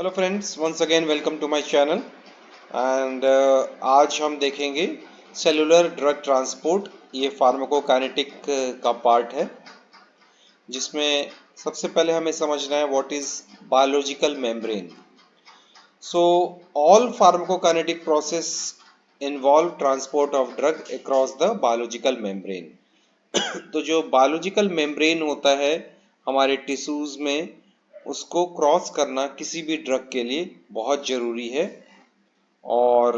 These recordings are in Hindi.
Hello friends, once again welcome to my channel and आज हम देखेंगे सेलुलर ड्रग ट्रांसपोर्ट। ये फार्माकोकाइनेटिक का पार्ट है, जिसमें सबसे पहले हमें समझना है what is biological membrane. So all pharmacokinetic process involve transport of drug across the biological membrane. तो जो बायोलॉजिकल मेम्ब्रेन होता है हमारे टिश्यूज में, उसको क्रॉस करना किसी भी ड्रग के लिए बहुत ज़रूरी है। और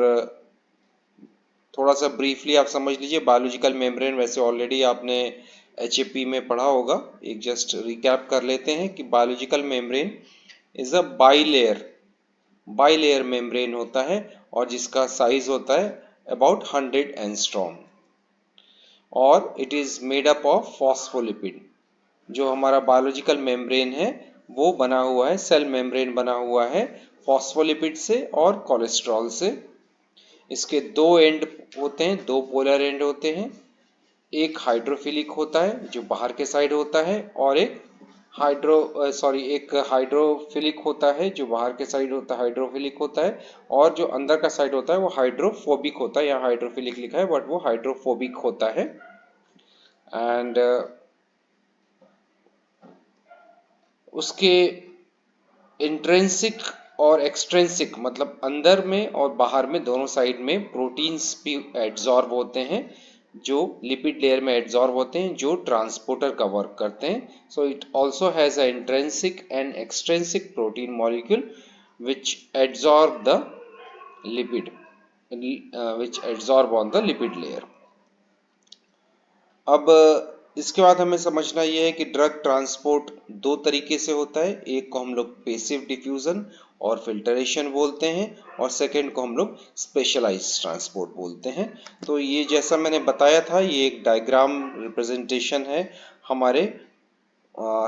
थोड़ा सा ब्रीफली आप समझ लीजिए बायोलॉजिकल मेम्ब्रेन। वैसे ऑलरेडी आपने एचएपी में पढ़ा होगा, एक जस्ट रिकैप कर लेते हैं कि biological membrane is a bilayer membrane होता है और जिसका साइज होता है अबाउट 100 एंगस्ट्रॉम और it is made up of phospholipid. जो हमारा बायोलॉजिकल मेम्ब्रेन है वो बना हुआ है, सेल मेम्ब्रेन बना हुआ है फॉस्फोलिपिड से और कोलेस्ट्रॉल से। इसके दो एंड होते हैं, दो पोलर एंड होते हैं। एक हाइड्रोफिलिक होता है जो बाहर के साइड होता है, और एक हाइड्रोफिलिक होता है जो बाहर के साइड होता है, हाइड्रोफिलिक होता है। और जो अंदर का साइड होता है वो हाइड्रोफोबिक होता है। यहाँ हाइड्रोफिलिक लिखा है बट वो हाइड्रोफोबिक होता है। एंड उसके इंट्रिंसिक और एक्सट्रिंसिक मतलब अंदर में और बाहर में दोनों साइड में प्रोटीन्स भी एड्जॉर्ब होते हैं, जो लिपिड लेयर में एड्जॉर्ब होते हैं, जो ट्रांसपोर्टर का वर्क करते हैं। So it also has a intrinsic and extrinsic protein molecule which adsorb the lipid which adsorb on the lipid layer. अब इसके बाद हमें समझना यह है कि ड्रग ट्रांसपोर्ट दो तरीके से होता है। एक को हम लोग पेसिव डिफ्यूजन और फिल्टरेशन बोलते हैं, और सेकंड को हम लोग स्पेशलाइज्ड ट्रांसपोर्ट बोलते हैं। तो ये जैसा मैंने बताया था, ये एक डायग्राम रिप्रेजेंटेशन है हमारे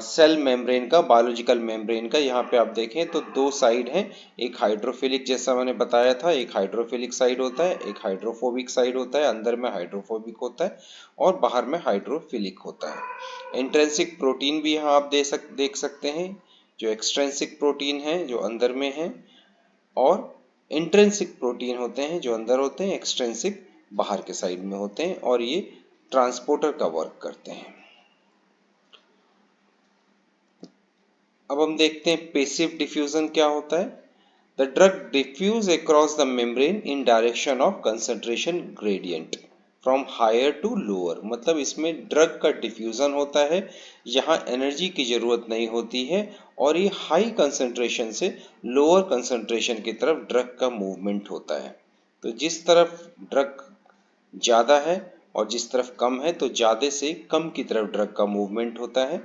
सेल मेम्ब्रेन का, बायोलॉजिकल मेम्ब्रेन का। यहाँ पे आप देखें तो दो साइड हैं, एक हाइड्रोफिलिक जैसा मैंने बताया था, एक हाइड्रोफिलिक साइड होता है, एक हाइड्रोफोबिक साइड होता है। अंदर में हाइड्रोफोबिक होता है और बाहर में हाइड्रोफिलिक होता है। इंट्रिंसिक प्रोटीन भी यहाँ आप देख सकते हैं, जो एक्सट्रिंसिक प्रोटीन है जो अंदर में है, और इंट्रिंसिक प्रोटीन होते हैं जो अंदर होते हैं, एक्सट्रिंसिक बाहर के साइड में होते हैं, और ये ट्रांसपोर्टर का वर्क करते हैं। अब हम देखते हैं पेसिव डिफ्यूजन क्या होता है। The drug diffuse across the membrane in direction of concentration gradient from higher to lower. मतलब इसमें ड्रग का डिफ्यूजन होता है, यहाँ एनर्जी की जरूरत नहीं होती है, और ये हाई कंसंट्रेशन से लोअर कंसंट्रेशन की तरफ ड्रग का मूवमेंट होता है। तो जिस तरफ ड्रग ज़्यादा है और जिस तरफ कम है, तो ज़्यादा से कम की तरफ ड्रग का मूवमेंट होता है।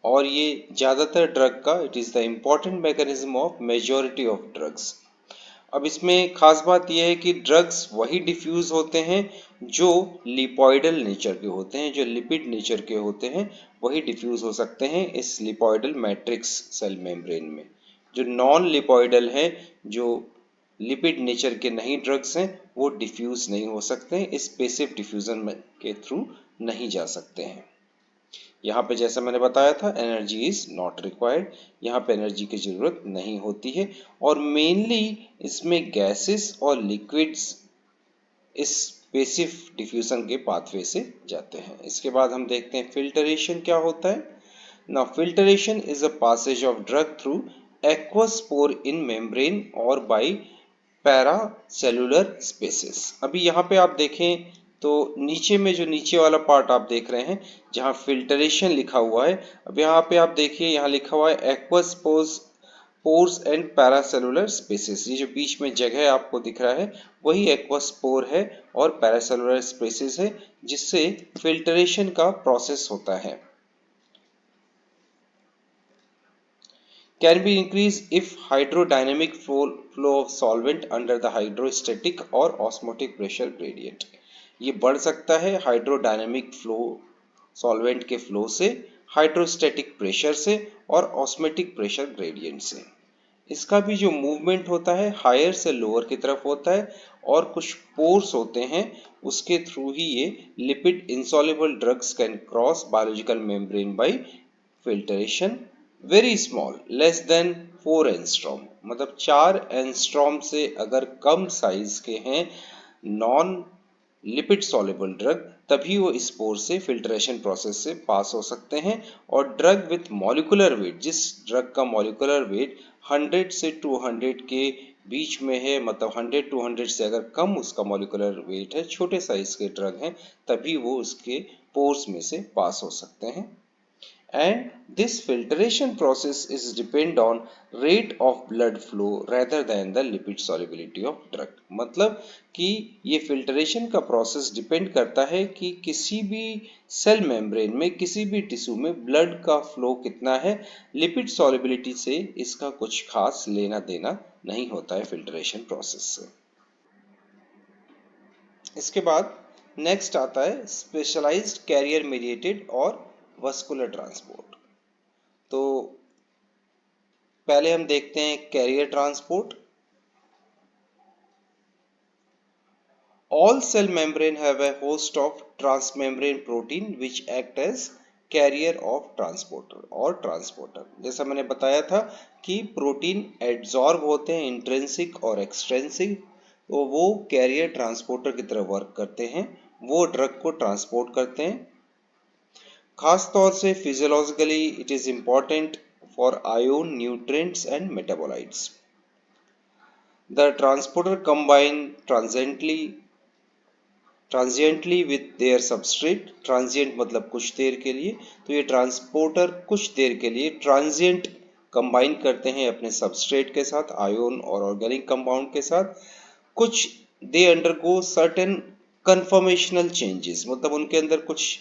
और ये ज़्यादातर ड्रग का it is the important mechanism of majority of drugs. अब इसमें खास बात यह है कि ड्रग्स वही डिफ्यूज होते हैं जो लिपॉइडल नेचर के होते हैं, जो लिपिड नेचर के होते हैं, वही डिफ्यूज हो सकते हैं इस लिपॉइडल मैट्रिक्स सेल मेम्ब्रेन में। जो नॉन लिपॉइडल है, जो लिपिड नेचर के नहीं ड्रग्स हैं, वो डिफ्यूज नहीं हो सकते, इस पेसिव डिफ्यूजन के थ्रू नहीं जा सकते हैं। यहाँ पे जैसा मैंने बताया था, एनर्जी इज नॉट रिक्वायर्ड, यहाँ पे एनर्जी की जरूरत नहीं होती है, और मेनली इसमें गैसेस और लिक्विड्स इस पेसिव डिफ्यूजन के पाथवे से जाते हैं। इसके बाद हम देखते हैं फिल्टरेशन क्या होता है। Now filtration is a passage of drug through aqueous pore in membrane और बाई पैरासेलुलर स्पेसेस। अभी यहाँ पे आप देखें तो नीचे में जो नीचे वाला पार्ट आप देख रहे हैं जहाँ फिल्टरेशन लिखा हुआ है, अब यहाँ पे आप देखिए यहाँ लिखा हुआ है एक्वस पोर्स एंड पैरासेलुलर स्पेसेस। ये जो बीच में जगह आपको दिख रहा है वही एक्वस पोर है और पैरासेलुलर स्पेसेस है, जिससे फिल्टरेशन का प्रोसेस होता है। Can be increased if hydrodynamic flow of solvent under the hydrostatic or osmotic pressure gradient। ये बढ़ सकता है हाइड्रोडायनेमिक फ्लो, सॉल्वेंट के फ्लो से, हाइड्रोस्टैटिक प्रेशर से और ऑस्मेटिक प्रेशर ग्रेडियंट से। इसका भी जो मूवमेंट होता है हायर से लोअर की तरफ होता है, और कुछ पोर्स होते हैं उसके थ्रू ही ये lipid insoluble drugs can cross biological membrane by filtration, very small, less than 4 angstrom, मतलब 4 एंगस्ट्रॉम से अगर कम साइज के हैं नॉन लिपिड सॉल्युबल ड्रग, तभी वो स्पोर से फिल्ट्रेशन प्रोसेस से पास हो सकते हैं। और ड्रग विथ मॉलिक्यूलर वेट, जिस ड्रग का मॉलिक्यूलर वेट 100 से 200 के बीच में है, मतलब 100-200 से अगर कम उसका मॉलिक्यूलर वेट है, छोटे साइज के ड्रग हैं, तभी वो उसके पोर्स में से पास हो सकते हैं। And this filtration process is depend on rate of blood flow rather than the lipid solubility of drug। मतलब कि ये फिल्ट्रेशन का प्रोसेस डिपेंड करता है कि किसी भी सेल मेम्ब्रेन में, किसी भी टिश्यू में ब्लड का फ्लो कितना है, लिपिड सॉल्युबिलिटी से इसका कुछ खास लेना देना नहीं होता है फिल्ट्रेशन प्रोसेस से। इसके बाद नेक्स्ट आता है स्पेशलाइज्ड कैरियर मीडिएटेड और वस्कुलर ट्रांसपोर्ट। तो पहले हम देखते हैं carrier transport. All cell membrane have a host of transmembrane protein which act as carrier of transporter और ट्रांसपोर्टर। जैसा मैंने बताया था कि प्रोटीन एड्सॉर्ब होते हैं इंट्रिंसिक और एक्सट्रिंसिक, तो वो कैरियर ट्रांसपोर्टर की तरह वर्क करते हैं, वो ड्रग को ट्रांसपोर्ट करते हैं। खास तौर से physiologically it is important for ion, nutrients and metabolites. The transporter combine transiently with their substrate। Transient मतलब कुछ देर के लिए, तो ये ट्रांसपोर्टर कुछ देर के लिए ट्रांजिएंट कंबाइन करते हैं अपने सबस्ट्रेट के साथ, आयोन और ऑर्गेनिक कंपाउंड के साथ। कुछ they undergo certain conformational changes, मतलब उनके अंदर कुछ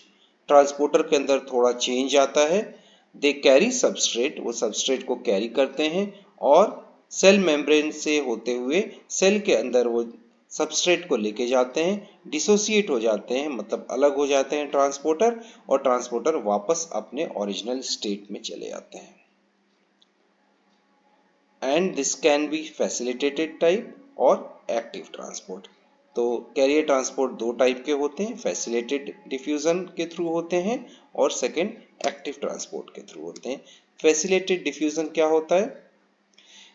ट्रांसपोर्टर के अंदर थोड़ा चेंज आता है। दे कैरी सबस्ट्रेट, वो सबस्ट्रेट को कैरी करते हैं और सेल मेम्ब्रेन से होते हुए सेल के अंदर वो सबस्ट्रेट को लेके जाते हैं, डिसोसिएट हो जाते हैं, मतलब अलग हो जाते हैं ट्रांसपोर्टर, और ट्रांसपोर्टर वापस अपने ओरिजिनल स्टेट में चले जाते हैं। And this can be facilitated type और एक्टिव ट्रांसपोर्ट। तो कैरियर ट्रांसपोर्ट दो टाइप के होते हैं, फैसिलिटेटेड डिफ्यूजन के थ्रू होते हैं और सेकंड एक्टिव ट्रांसपोर्ट के थ्रू होते हैं। फैसिलिटेटेड डिफ्यूजन क्या होता है?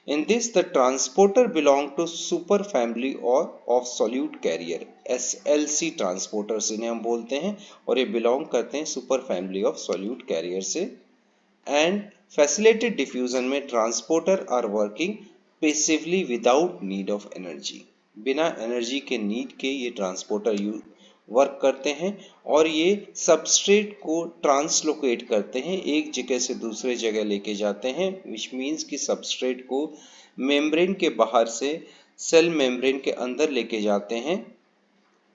In this, the transporter belong to super family or of solute carrier, SLC transporters इन्हें हम बोलते हैं, और ये belong करते हैं super family of solute carrier से। And facilitated diffusion में transporter are working passively without need of energy। बिना एनर्जी के नीड के ये ट्रांसपोर्टर वर्क करते हैं और ये सबस्ट्रेट को ट्रांसलोकेट करते हैं, एक जगह से दूसरे जगह लेके जाते हैं, विच मीन्स कि सबस्ट्रेट को मेम्ब्रेन के बाहर से सेल मेम्ब्रेन के अंदर लेके जाते हैं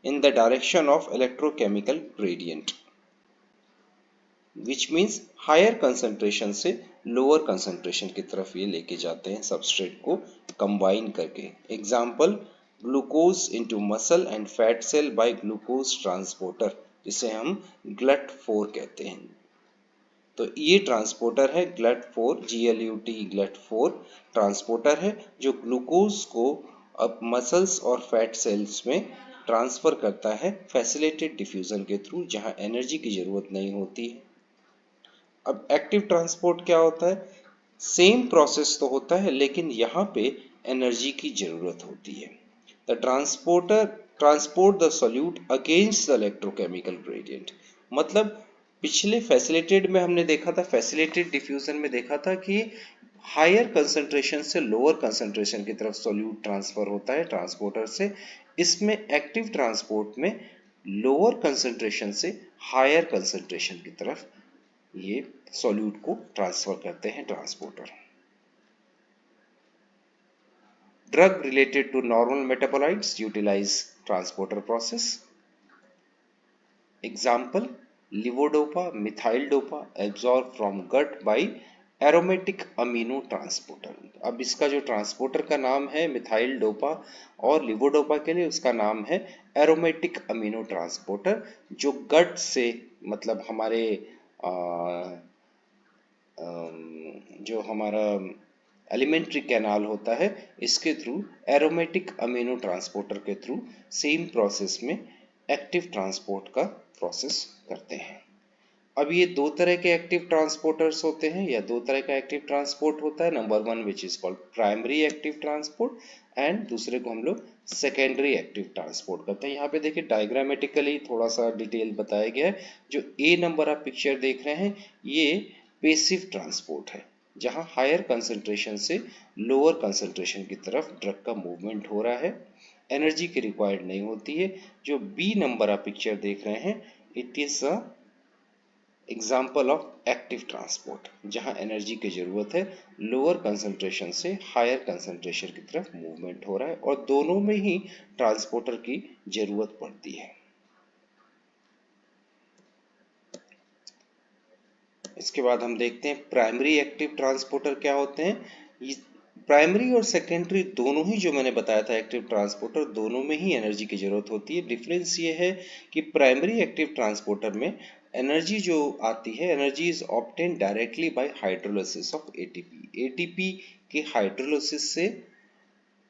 in the direction of electrochemical gradient, which means higher concentration से लोअर कंसंट्रेशन की तरफ ये लेके जाते हैं सबस्ट्रेट को कंबाइन करके। Example, glucose into muscle and fat cell by glucose transporter, जिसे हम GLUT4 कहते हैं। तो ये ट्रांसपोर्टर है GLUT4, GLUT4 ट्रांसपोर्टर है जो ग्लूकोज को अब मसल्स और फैट सेल्स में ट्रांसफर करता है फैसिलिटेटेड डिफ्यूजन के थ्रू, जहां एनर्जी की जरूरत नहीं होती है। अब एक्टिव ट्रांसपोर्ट क्या होता है? सेम प्रोसेस तो होता है लेकिन यहाँ पे एनर्जी की जरूरत होती है। The transporter transport the solute against the electrochemical gradient. मतलब पिछले फैसिलिटेटेड में हमने देखा था, फैसिलिटेटेड डिफ्यूजन में देखा था कि हायर कंसंट्रेशन से लोअर कंसंट्रेशन की तरफ सोल्यूट ट्रांसफर होता है ट्रांसपोर्टर से। इसमें एक्टिव ट्रांसपोर्ट में लोअर कंसंट्रेशन से हायर कंसंट्रेशन की तरफ ये सॉल्यूट को ट्रांसफर करते हैं transporter. Drug related to normal metabolites utilise transporter process. Example, levodopa, methyl dopa absorb from gut by aromatic amino transporter. अब इसका जो ट्रांसपोर्टर का नाम है मिथाइल डोपा और लिवोडोपा के लिए उसका नाम है एरोमेटिक अमीनो ट्रांसपोर्टर, जो गट से, मतलब हमारे जो हमारा एलिमेंट्री कैनाल होता है, इसके थ्रू एरोमेटिक अमीनो ट्रांसपोर्टर के थ्रू सेम प्रोसेस में एक्टिव ट्रांसपोर्ट का प्रोसेस करते हैं। अब ये दो तरह के एक्टिव ट्रांसपोर्टर्स होते हैं या दो तरह का एक्टिव ट्रांसपोर्ट होता है। Number one which is called primary active transport and दूसरे को हम लोग सेकेंडरी एक्टिव ट्रांसपोर्ट करते हैं। यहाँ पे देखिए डायग्रामेटिकली थोड़ा सा डिटेल बताया गया है। जो ए नंबर आप पिक्चर देख रहे हैं ये पेसिव ट्रांसपोर्ट है, जहाँ हायर कंसंट्रेशन से लोअर कंसंट्रेशन की तरफ ड्रग का मूवमेंट हो रहा है, एनर्जी की रिक्वायर्ड नहीं होती है। जो बी नंबर आप पिक्चर देख रहे हैं it is a example of active transport, जहां एनर्जी की जरूरत है, लोअर कंसंट्रेशन से हायर कंसंट्रेशन की तरफ मूवमेंट हो रहा है और दोनों में ही ट्रांसपोर्टर की जरूरत पड़ती है। इसके बाद हम देखते हैं प्राइमरी एक्टिव ट्रांसपोर्टर क्या होते हैं। प्राइमरी और सेकेंडरी दोनों ही जो मैंने बताया था एक्टिव ट्रांसपोर्टर, दोनों में ही एनर्जी की जरूरत होती है। डिफरेंस ये है कि प्राइमरी एक्टिव ट्रांसपोर्टर में एनर्जी जो आती है, energy is obtain directly by hydrolysis of ATP. ATP के हाइड्रोलिसिस से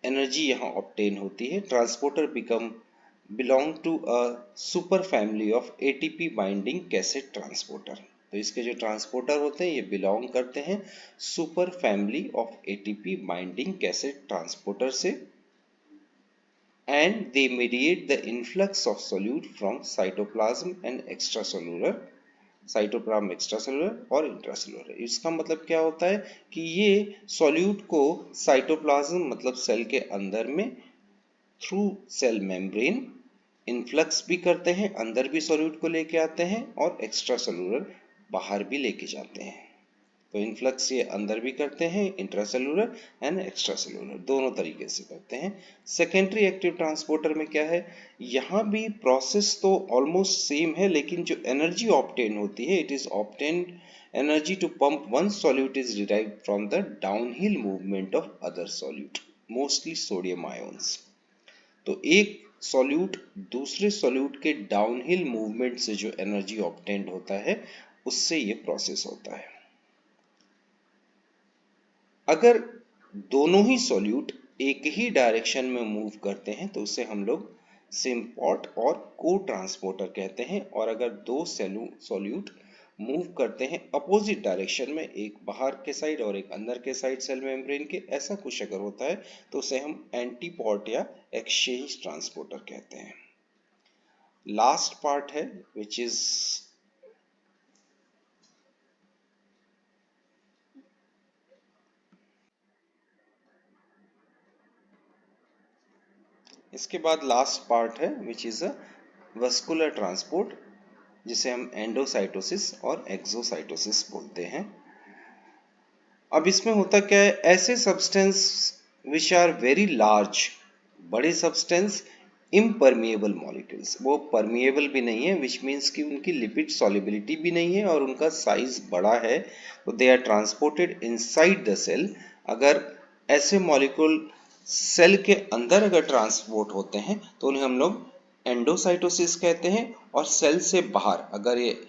एनर्जी यहाँ ऑब्टेन होती है। Transporter belong to a super family of ATP binding cassette transporter. तो इसके जो ट्रांसपोर्टर होते हैं ये बिलोंग करते हैं super family of ATP binding cassette transporter से, and they mediate the influx of solute from cytoplasm and extracellular, cytoplasm extracellular और इंट्रासेलुलर। इसका मतलब क्या होता है कि ये सॉल्यूट को साइटोप्लाज्म मतलब सेल के अंदर में थ्रू सेल मेम्ब्रेन इन्फ्लक्स भी करते हैं, अंदर भी सॉल्यूट को लेके आते हैं और एक्स्ट्रासेलुलर बाहर भी लेके जाते हैं। तो इन्फ्लक्स ये अंदर भी करते हैं, इंट्रासेलुलर एंड एक्स्ट्रासेलुलर दोनों तरीके से करते हैं। सेकेंडरी एक्टिव ट्रांसपोर्टर में क्या है, यहाँ भी प्रोसेस तो ऑलमोस्ट सेम है, लेकिन जो एनर्जी ऑब्टेन होती है it is obtain energy to pump one solute is derived from the downhill movement of other solute, mostly sodium ions. तो एक सॉल्यूट दूसरे सॉल्यूट के डाउनहिल मूवमेंट से जो एनर्जी ऑब्टेन्ड होता है उससे ये प्रोसेस होता है। अगर दोनों ही सॉल्यूट एक ही डायरेक्शन में मूव करते हैं तो उसे हम लोग सिम्पॉट और को ट्रांसपोर्टर कहते हैं। और अगर दो सॉल्यूट मूव करते हैं अपोजिट डायरेक्शन में, एक बाहर के साइड और एक अंदर के साइड सेल मेम्ब्रेन के, ऐसा कुछ अगर होता है तो उसे हम एंटीपॉट या एक्सचेंज ट्रांसपोर्टर कहते हैं। लास्ट पार्ट है विच इज इसके बाद लास्ट पार्ट है which is a vascular transport, जिसे हम एंडोसाइटोसिस और एक्सोसाइटोसिस बोलते हैं। अब इसमें होता क्या है, ऐसे substance which are very large, बड़े सब्सटेंस इम्परमिएबल मॉलिक्यूल्स, वो परमिएबल भी नहीं है, विच मीन्स कि उनकी लिपिड सॉल्युबिलिटी भी नहीं है और उनका साइज बड़ा है, तो they are transported inside the cell. अगर ऐसे मॉलिक्यूल सेल के अंदर अगर ट्रांसपोर्ट होते हैं तो उन्हें हम लोग एंडोसाइटोसिस कहते हैं। और सेल से बाहर, अगर ये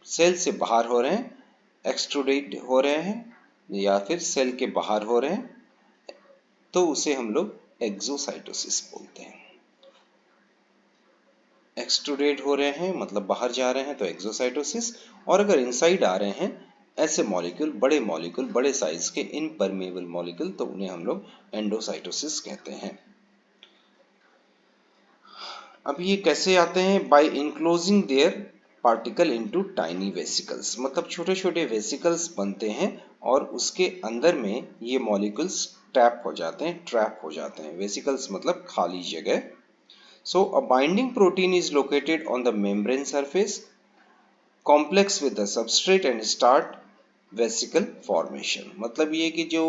सेल से बाहर हो रहे हैं, एक्सट्रूडेट हो रहे हैं या फिर सेल के बाहर हो रहे हैं, तो उसे हम लोग एक्सोसाइटोसिस बोलते हैं। एक्सट्रूडेट हो रहे हैं मतलब बाहर जा रहे हैं तो एक्सोसाइटोसिस, और अगर इनसाइड आ रहे हैं ऐसे मॉलिक्यूल, बड़े साइज के इनपरमेबल मॉलिक्यूल, तो उन्हें हम लोग एंडोसाइटोसिस कहते हैं। अब ये कैसे आते हैं, by enclosing their particle into tiny vesicles, मतलब छोटे छोटे वेसिकल्स बनते हैं और उसके अंदर में ये मॉलिक्यूल्स ट्रैप हो जाते हैं। वेसिकल्स मतलब खाली जगह। So a binding protein is located on the membrane surface complex with the substrate and start vesicle formation. मतलब ये कि जो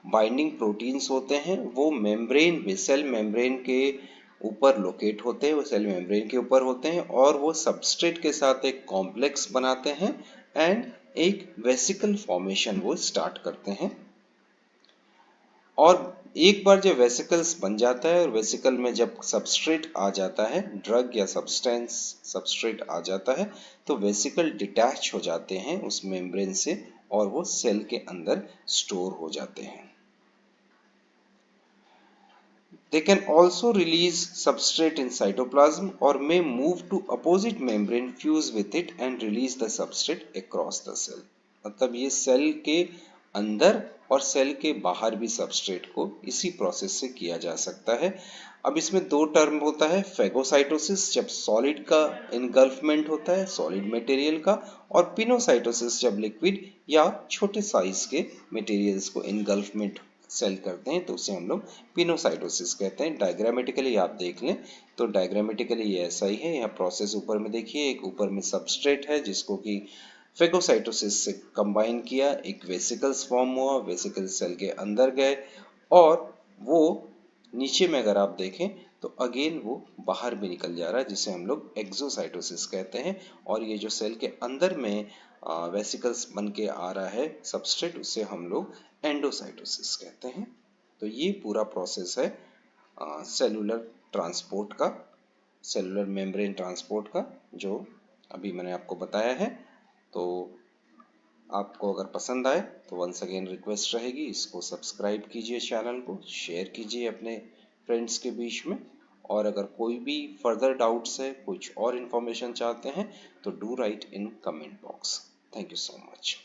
बाइंडिंग प्रोटीन्स होते हैं वो मेम्ब्रेन में, सेल मेम्ब्रेन के ऊपर लोकेट होते हैं, वो सेल मेम्ब्रेन के ऊपर होते हैं और वो सबस्ट्रेट के साथ एक कॉम्प्लेक्स बनाते हैं एंड एक वेसिकल फॉर्मेशन वो स्टार्ट करते हैं। और एक बार जब वेसिकल्स बन जाता है और वेसिकल में जब सबस्ट्रेट आ जाता है, ड्रग या सब्सटेंस सबस्ट्रेट आ जाता है, तो वेसिकल डिटैच हो जाते हैं उस मेम्ब्रेन से और वो सेल के अंदर स्टोर हो जाते हैं। They can also release substrate in cytoplasm or may move to opposite membrane, fuse with it and release the substrate across the cell. मतलब ये सेल के अंदर और सेल के बाहर भी सबस्ट्रेट को इसी प्रोसेस से किया जा सकता है। अब इसमें दो टर्म होता है, फेगोसाइटोसिस जब सॉलिड का इनगल्फमेंट होता है सॉलिड मटेरियल का, और पिनोसाइटोसिस जब लिक्विड या छोटे साइज के मटेरियल्स को इनगल्फमेंट सेल करते हैं तो उसे हम लोग पिनोसाइटोसिस कहते हैं। डायग्रामेटिकली आप देख लें तो डायग्रामेटिकली ये ऐसा ही है। यहाँ प्रोसेस ऊपर में देखिए, एक ऊपर में सबस्ट्रेट है जिसको कि फेगोसाइटोसिस से कंबाइन किया, एक वेसिकल्स फॉर्म हुआ, वेसिकल सेल के अंदर गए और वो नीचे में अगर आप देखें तो अगेन वो बाहर भी निकल जा रहा है जिसे हम लोग एक्सोसाइटोसिस कहते हैं। और ये जो सेल के अंदर में वेसिकल्स बन के आ रहा है सबस्ट्रेट, उसे हम लोग एंडोसाइटोसिस कहते हैं। तो ये पूरा प्रोसेस है सेलुलर ट्रांसपोर्ट का, सेलुलर मेम्ब्रेन ट्रांसपोर्ट का, जो अभी मैंने आपको बताया है। तो आपको अगर पसंद आए तो वंस अगेन रिक्वेस्ट रहेगी, इसको सब्सक्राइब कीजिए, चैनल को शेयर कीजिए अपने फ्रेंड्स के बीच में। और अगर कोई भी फर्दर डाउट्स है, कुछ और इन्फॉर्मेशन चाहते हैं तो do right in comment box. Thank you so much.